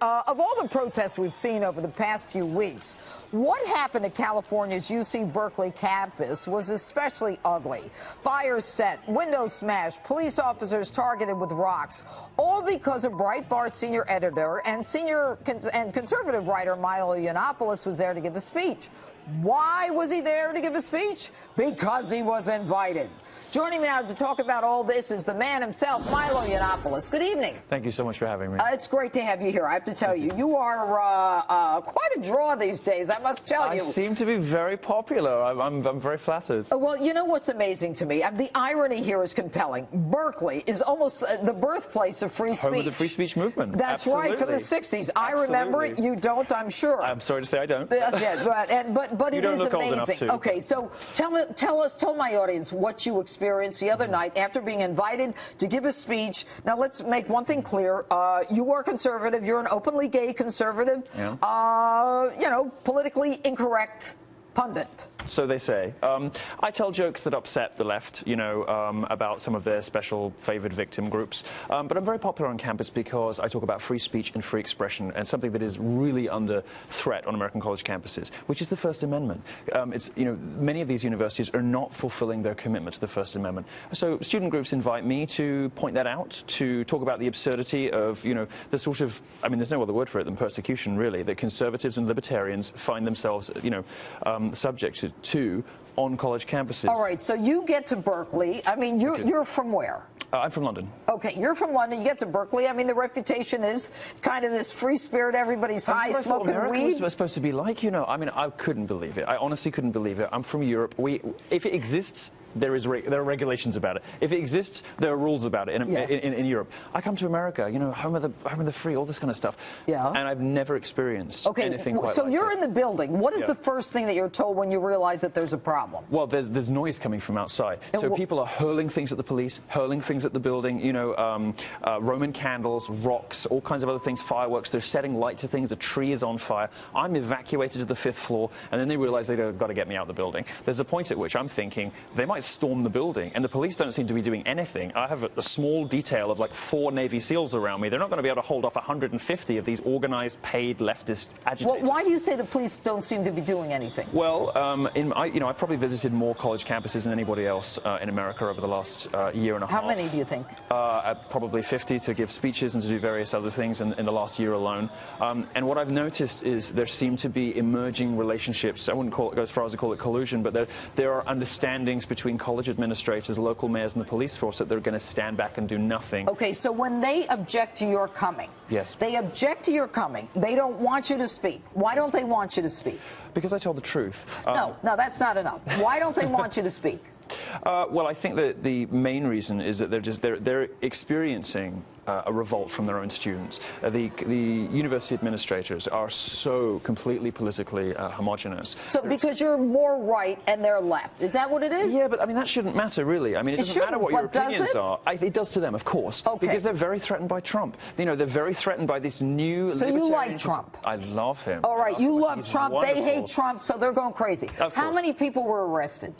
Of all the protests we've seen over the past few weeks, what happened at California's UC-Berkeley campus was especially ugly. Fires set, windows smashed, police officers targeted with rocks, all because of Breitbart senior editor and conservative writer Milo Yiannopoulos was there to give a speech. Why was he there to give a speech? Because he was invited. Joining me now to talk about all this is the man himself, Milo Yiannopoulos. Good evening. Thank you so much for having me. It's great to have you here. I have to tell you, you are quite a draw these days, I must tell you. I seem to be very popular. I'm very flattered. Well, you know what's amazing to me? The irony here is compelling. Berkeley is almost the birthplace of free speech. Home of the free speech movement. That's Absolutely. right, from the 60s. I remember it. You don't, I'm sure. I'm sorry to say I don't. But it is look amazing. Old enough to. Okay, so tell my audience what you experienced the other night after being invited to give a speech. Now, let's make one thing clear. You are conservative. You're an openly gay conservative. Yeah. You know, politically incorrect pundit. So they say. I tell jokes that upset the left, you know, about some of their special favored victim groups. But I'm very popular on campus because I talk about free speech and free expression and something that is really under threat on American college campuses, which is the First Amendment. You know, many of these universities are not fulfilling their commitment to the First Amendment. So student groups invite me to point that out, to talk about the absurdity of, you know, the sort of, I mean, there's no other word for it than persecution, really, that conservatives and libertarians find themselves, you know, subject to on college campuses. All right, so you get to Berkeley. I mean, you're from where? I'm from London. Okay, you're from London. You get to Berkeley. I mean, the reputation is kind of this free spirit. Everybody's high, smoking weed. What's supposed to be like, you know? I mean, I couldn't believe it. I honestly couldn't believe it. I'm from Europe. If it exists, there are regulations about it. If it exists, there are rules about it in Europe. I come to America, you know, home of the free, all this kind of stuff. Yeah. And I've never experienced anything quite like so you're in the building. What is the first thing that you're told when you realize that there's a problem? Well, there's noise coming from outside. So people are hurling things at the police, hurling things at the building, you know, Roman candles, rocks, all kinds of other things, fireworks. They're setting light to things. A tree is on fire. I'm evacuated to the 5th floor, and then they realize they've got to get me out of the building. There's a point at which I'm thinking they might storm the building, and the police don't seem to be doing anything. I have a small detail of like 4 Navy SEALs around me. They're not going to be able to hold off 150 of these organized, paid leftist agitators. Well, why do you say the police don't seem to be doing anything? Well, you know, I probably visited more college campuses than anybody else in America over the last year and a half. How many do you think? Probably 50 to give speeches and to do various other things in the last year alone. And what I've noticed is there seem to be emerging relationships. I wouldn't go as far as to call it collusion, but there are understandings between college administrators, local mayors, and the police force that they're going to stand back and do nothing. Okay, so when they object to your coming, they object to your coming. They don't want you to speak. Why don't they want you to speak? Because I told the truth. No, that's not enough. Why don't they want you to speak? Well, I think that the main reason is that they're experiencing a revolt from their own students. The university administrators are so completely politically homogenous. So because you're more right and they're left, is that what it is? Yeah, but I mean that shouldn't matter really. I mean it doesn't matter what your opinions are. It does to them, of course, because they're very threatened by Trump. You know, they're very threatened by this new. So you like Trump? I love him. All right, you love Trump. Wonderful. They hate Trump, so they're going crazy. How many people were arrested?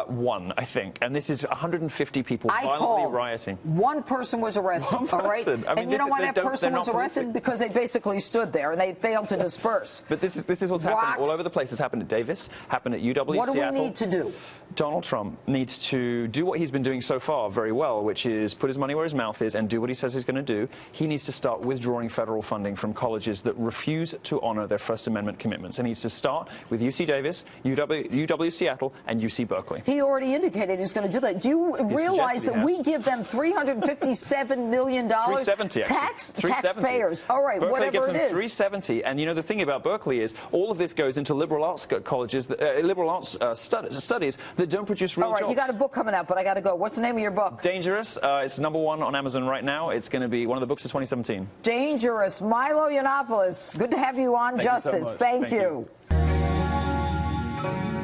1, I think, and this is 150 people violently rioting. 1 person was arrested, all right? I mean, and you know why that person was arrested? Because they basically stood there and they failed to disperse. But this is what's happening all over the place. It's happened at Davis, happened at UW, What do Seattle. we need to do? Donald Trump needs to do what he's been doing so far very well, which is put his money where his mouth is and do what he says he's going to do. He needs to start withdrawing federal funding from colleges that refuse to honor their First Amendment commitments. He needs to start with UC Davis, UW Seattle, and UC Berkeley. He already indicated he's going to do that. Do you realize that we give them $357 million taxpayers? All right, Berkeley whatever it is. $370, and you know the thing about Berkeley is all of this goes into liberal arts colleges, liberal arts studies that don't produce real jobs. All right, you got a book coming out, but I got to go. What's the name of your book? Dangerous. It's #1 on Amazon right now. It's going to be one of the books of 2017. Dangerous. Milo Yiannopoulos, good to have you on Justice. Thank you so much. Thank you.